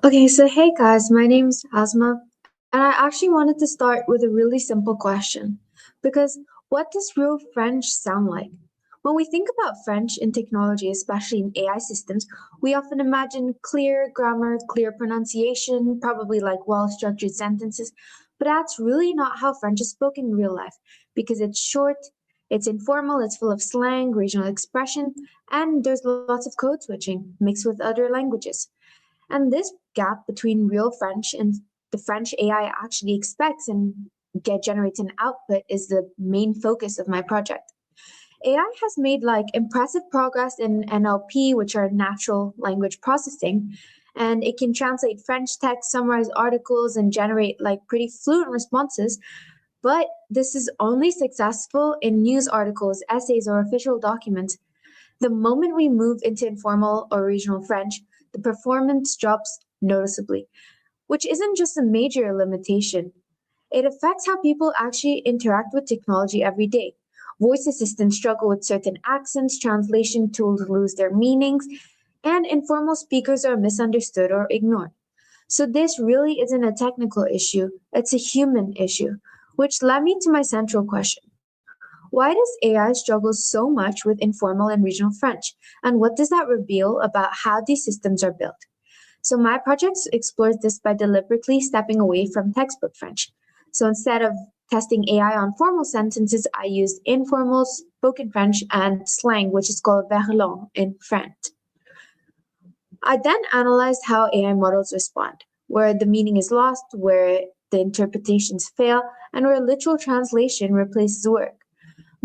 Okay, so hey guys, my name's Asma, and I actually wanted to start with a really simple question. Because what does real French sound like? When we think about French in technology, especially in AI systems, we often imagine clear grammar, clear pronunciation, probably like well structured sentences, but that's really not how French is spoken in real life, because it's short, it's informal, it's full of slang, regional expression, and there's lots of code switching mixed with other languages. And this gap between real French and the French AI actually expects and get generates an output is the main focus of my project. AI has made like impressive progress in NLP, which are natural language processing, and it can translate French text, summarize articles, and generate like pretty fluent responses. But this is only successful in news articles, essays, or official documents. The moment we move into informal or regional French, the performance drops noticeably, which isn't just a major limitation. It affects how people actually interact with technology every day. Voice assistants struggle with certain accents, translation tools lose their meanings, and informal speakers are misunderstood or ignored. So, this really isn't a technical issue, it's a human issue, which led me to my central question. Why does AI struggle so much with informal and regional French? And what does that reveal about how these systems are built? So, my project explores this by deliberately stepping away from textbook French. So, instead of testing AI on formal sentences, I used informal spoken French and slang, which is called verlan in French. I then analyzed how AI models respond, where the meaning is lost, where the interpretations fail, and where literal translation replaces work.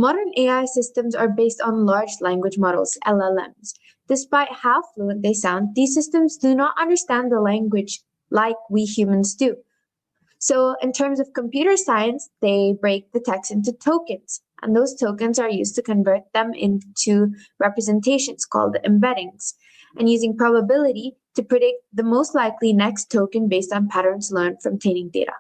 Modern AI systems are based on large language models, LLMs. Despite how fluent they sound, these systems do not understand the language like we humans do. So, in terms of computer science, they break the text into tokens, and those tokens are used to convert them into representations called embeddings, and using probability to predict the most likely next token based on patterns learned from training data.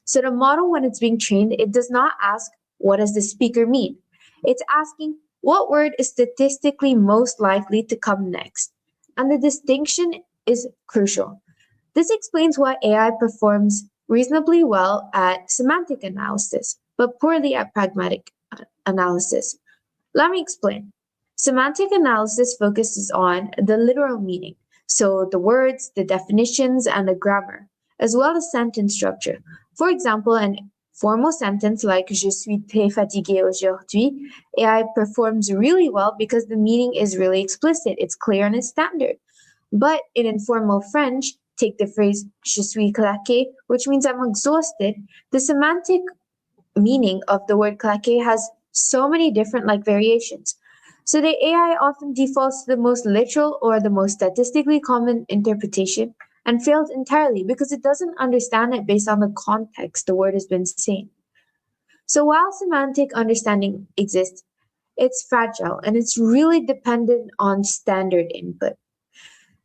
So the model, when it's being trained, it does not ask, what does the speaker mean? It's asking, what word is statistically most likely to come next? And the distinction is crucial. This explains why AI performs reasonably well at semantic analysis, but poorly at pragmatic analysis. Let me explain. Semantic analysis focuses on the literal meaning, so the words, the definitions, and the grammar, as well as sentence structure. For example, an formal sentence like Je suis très fatigué aujourd'hui, AI performs really well because the meaning is really explicit, it's clear, and it's standard. But in informal French, take the phrase Je suis claqué, which means I'm exhausted. The semantic meaning of the word claqué has so many different like variations. So the AI often defaults to the most literal or the most statistically common interpretation and fails entirely because it doesn't understand it based on the context the word has been saying. So while semantic understanding exists, it's fragile and it's really dependent on standard input.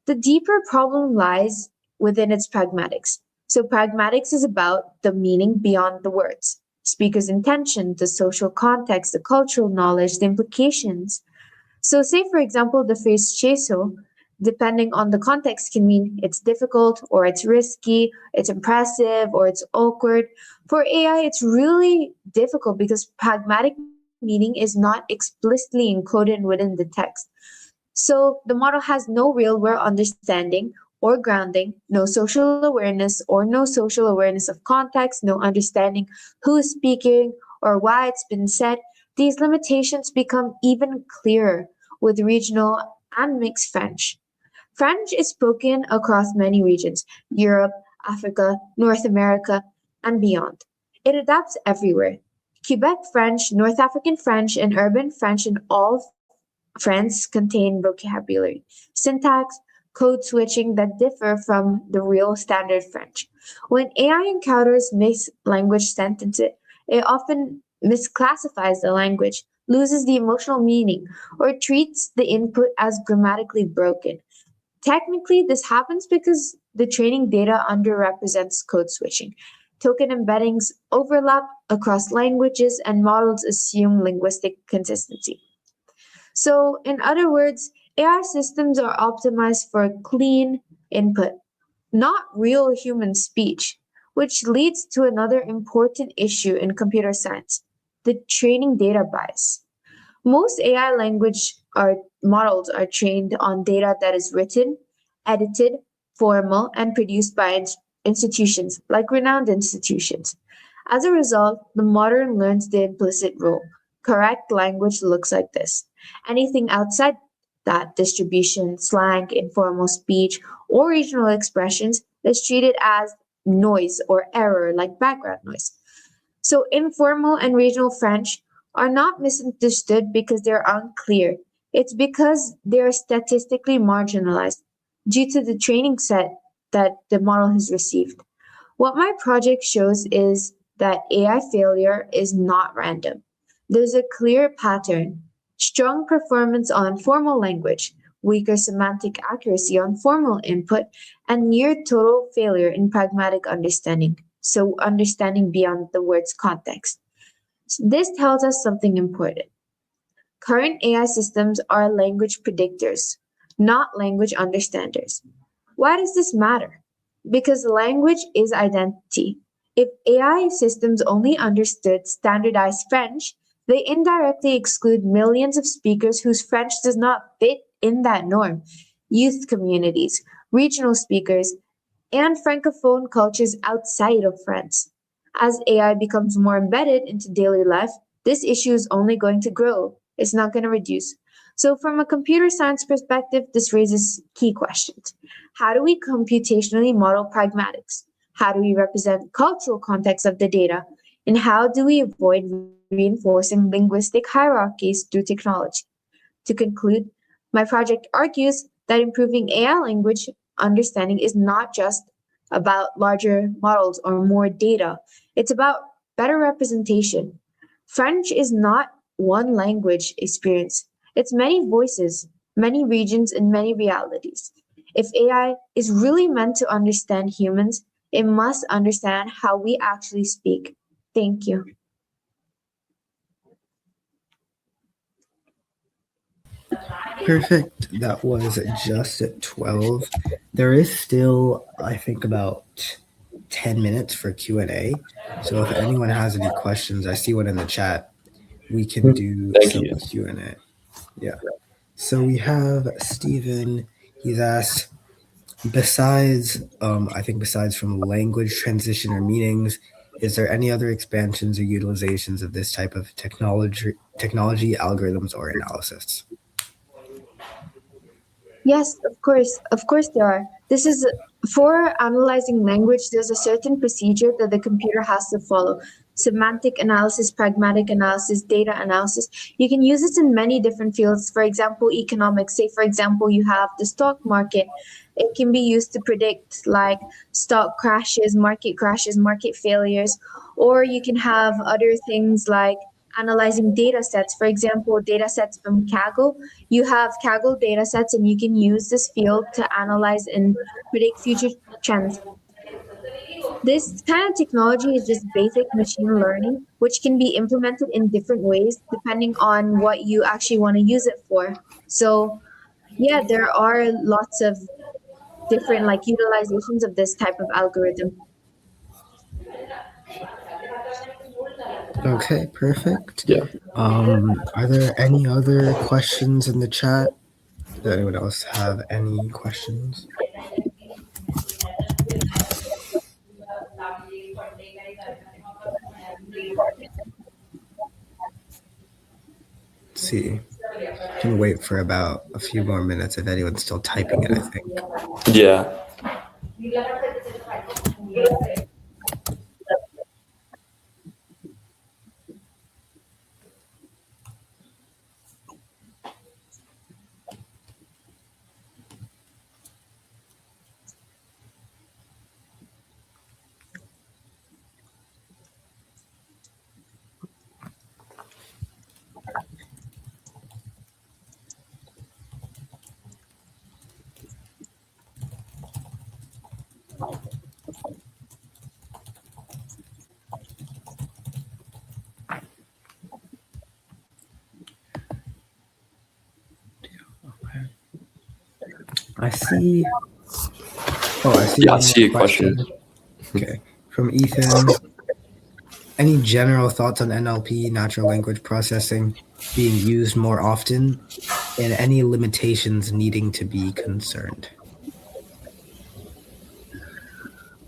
The deeper problem lies within its pragmatics. So, pragmatics is about the meaning beyond the words, speaker's intention, the social context, the cultural knowledge, the implications. So, say for example, the phrase cheso, depending on the context, can mean it's difficult or it's risky, it's impressive or it's awkward. For AI, it's really difficult because pragmatic meaning is not explicitly encoded within the text. So the model has no real world understanding or grounding, no social awareness or no social awareness of context, no understanding who is speaking or why it's been said. These limitations become even clearer with regional and mixed French. French is spoken across many regions Europe, Africa, North America, and beyond. It adapts everywhere. Quebec French, North African French, and urban French in all France contain vocabulary, syntax, code switching that differ from the real standard French. When AI encounters mixed language sentences, it often misclassifies the language, loses the emotional meaning, or treats the input as grammatically broken. Technically, this happens because the training data underrepresents code switching. Token embeddings overlap across languages, and models assume linguistic consistency. So, in other words, AI systems are optimized for clean input, not real human speech, which leads to another important issue in computer science, the training data bias. Most AI language models are trained on data that is written, edited, formal, and produced by institutions, like renowned institutions. As a result, the modern learns the implicit rule. Correct language looks like this. Anything outside that distribution, slang, informal speech, or regional expressions is treated as noise or error, like background noise. So, informal and regional French are not misunderstood because they're unclear. It's because they're statistically marginalized due to the training set that the model has received. What my project shows is that AI failure is not random. There's a clear pattern: strong performance on formal language, weaker semantic accuracy on formal input, and near total failure in pragmatic understanding. So, understanding beyond the word's context. This tells us something important. Current AI systems are language predictors, not language understanders. Why does this matter? Because language is identity. If AI systems only understood standardized French, they indirectly exclude millions of speakers whose French does not fit in that norm. Youth communities, regional speakers, and Francophone cultures outside of France. As AI becomes more embedded into daily life, this issue is only going to grow. It's not going to reduce. So, from a computer science perspective, this raises key questions. How do we computationally model pragmatics? How do we represent cultural context of the data? And how do we avoid reinforcing linguistic hierarchies through technology? To conclude, my project argues that improving AI language understanding is not just about larger models or more data, it's about better representation. French is not one language experience, it's many voices, many regions, and many realities. If AI is really meant to understand humans, it must understand how we actually speak. Thank you. Perfect. That was just at 12. There is still, I think, about 10 minutes for Q&A. So if anyone has any questions, I see one in the chat. We can do Thank some you. Q&A. Yeah. So we have Stephen. He's asked, I think besides from language transition or meanings, is there any other expansions or utilizations of this type of technology, algorithms, or analysis? Yes, of course. Of course there are. This is for analyzing language, there's a certain procedure that the computer has to follow. Semantic analysis, pragmatic analysis, data analysis. You can use this in many different fields. For example, economics. Say, for example, you have the stock market. It can be used to predict like stock crashes, market failures, or you can have other things like analyzing data sets. For example, data sets from Kaggle. You have Kaggle data sets, and you can use this field to analyze and predict future trends. This kind of technology is just basic machine learning, which can be implemented in different ways depending on what you actually want to use it for. So, yeah, there are lots of different like utilizations of this type of algorithm. Okay, perfect. Yeah. Are there any other questions in the chat? Does anyone else have any questions? Let's see. Can wait for about a few more minutes if anyone's still typing it, I think. Yeah. I see Oh, I see Yeah, I one more see a question. question. Okay. From Ethan. Any general thoughts on NLP, natural language processing, being used more often, and any limitations needing to be concerned?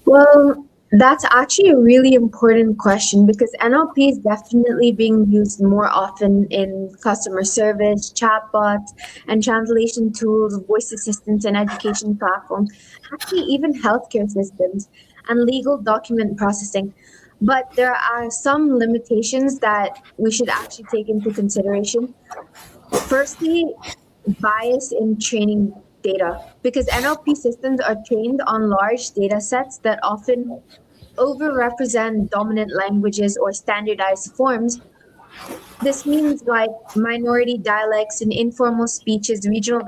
Well, that's actually a really important question because NLP is definitely being used more often in customer service, chatbots, and translation tools, voice assistants, and education platforms, actually, even healthcare systems and legal document processing. But there are some limitations that we should actually take into consideration. Firstly, bias in training data because NLP systems are trained on large data sets that often overrepresent dominant languages or standardized forms. This means like minority dialects and informal speeches, regional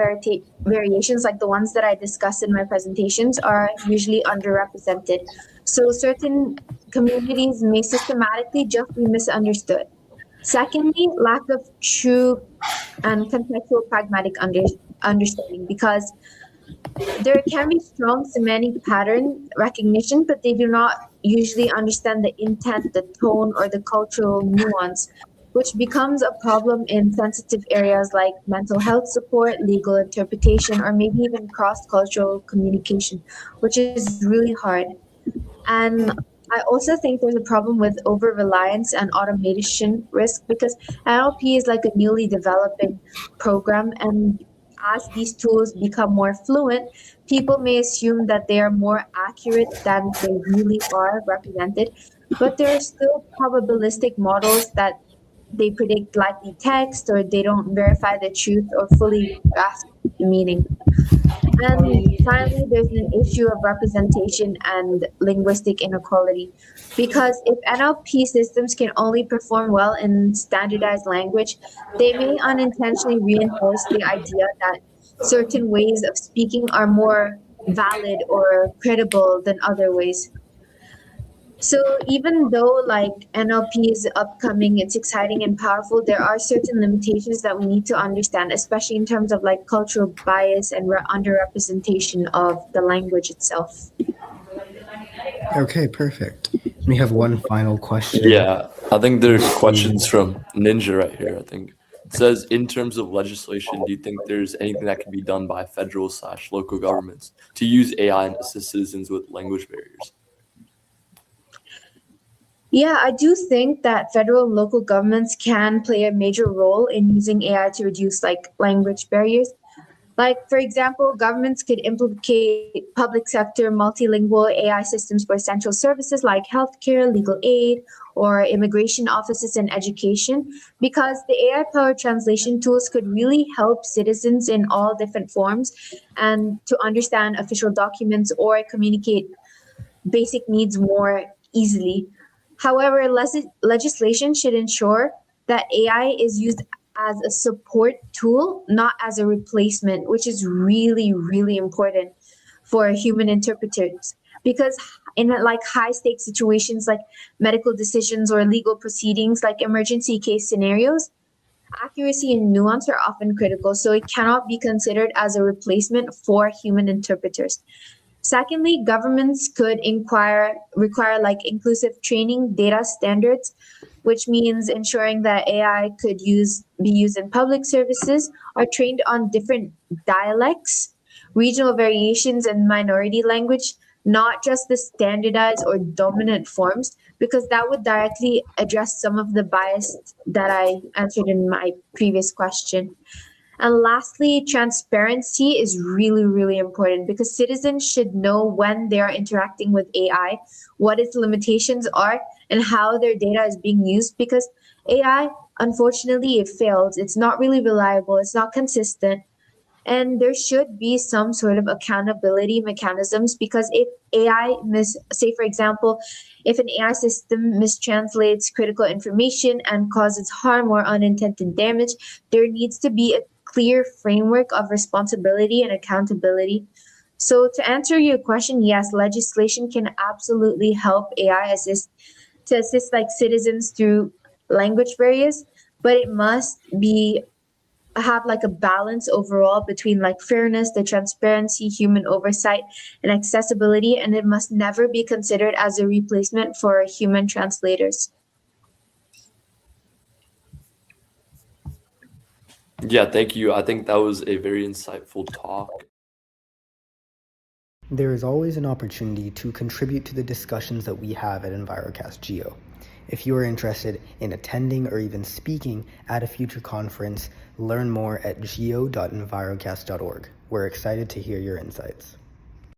variations like the ones that I discussed in my presentations are usually underrepresented. So certain communities may systematically just be misunderstood. Secondly, lack of true and contextual pragmatic understanding because there can be strong semantic pattern recognition, but they do not usually understand the intent, the tone, or the cultural nuance, which becomes a problem in sensitive areas like mental health support, legal interpretation, or maybe even cross cultural communication, which is really hard. And I also think there's a problem with over reliance and automation risk because NLP is like a newly developing program. And as these tools become more fluent, people may assume that they are more accurate than they really are represented. But there are still probabilistic models that they predict likely text or they don't verify the truth or fully grasp the meaning. And finally, there's an issue of representation and linguistic inequality. Because if NLP systems can only perform well in standardized language, they may unintentionally reinforce the idea that certain ways of speaking are more valid or credible than other ways. So even though like NLP is upcoming, it's exciting and powerful, there are certain limitations that we need to understand, especially in terms of like cultural bias and underrepresentation of the language itself. Okay, perfect. We have one final question. Yeah, I think there's Let's questions see. from Ninja right here. I think it says, in terms of legislation, do you think there's anything that can be done by federal/local governments to use AI and assist citizens with language barriers? Yeah, I do think that federal and local governments can play a major role in using AI to reduce like language barriers. Like, for example, governments could implement public sector multilingual AI systems for essential services like healthcare, legal aid, or immigration offices and education, because the AI powered translation tools could really help citizens in all different forms and to understand official documents or communicate basic needs more easily. However, legislation should ensure that AI is used as a support tool, not as a replacement, which is really, really important for human interpreters. Because in like high stakes situations like medical decisions or legal proceedings, like emergency case scenarios, accuracy and nuance are often critical, so it cannot be considered as a replacement for human interpreters. Secondly, governments could require like inclusive training data standards, which means ensuring that AI could be used in public services are trained on different dialects, regional variations, and minority language, not just the standardized or dominant forms, because that would directly address some of the bias that I answered in my previous question. And lastly, transparency is really, really important because citizens should know when they are interacting with AI, what its limitations are, and how their data is being used. Because AI, unfortunately, it fails. It's not really reliable, it's not consistent. And there should be some sort of accountability mechanisms because if say for example, if an AI system mistranslates critical information and causes harm or unintended damage, there needs to be a clear framework of responsibility and accountability. So to answer your question, yes, legislation can absolutely help AI assist like citizens through language barriers, but it must be have like a balance overall between like fairness, the transparency, human oversight, and accessibility, and it must never be considered as a replacement for human translators. Yeah, thank you. I think that was a very insightful talk. There is always an opportunity to contribute to the discussions that we have at EnviroCast Geo. If you are interested in attending or even speaking at a future conference, learn more at geo.envirocast.org. We're excited to hear your insights.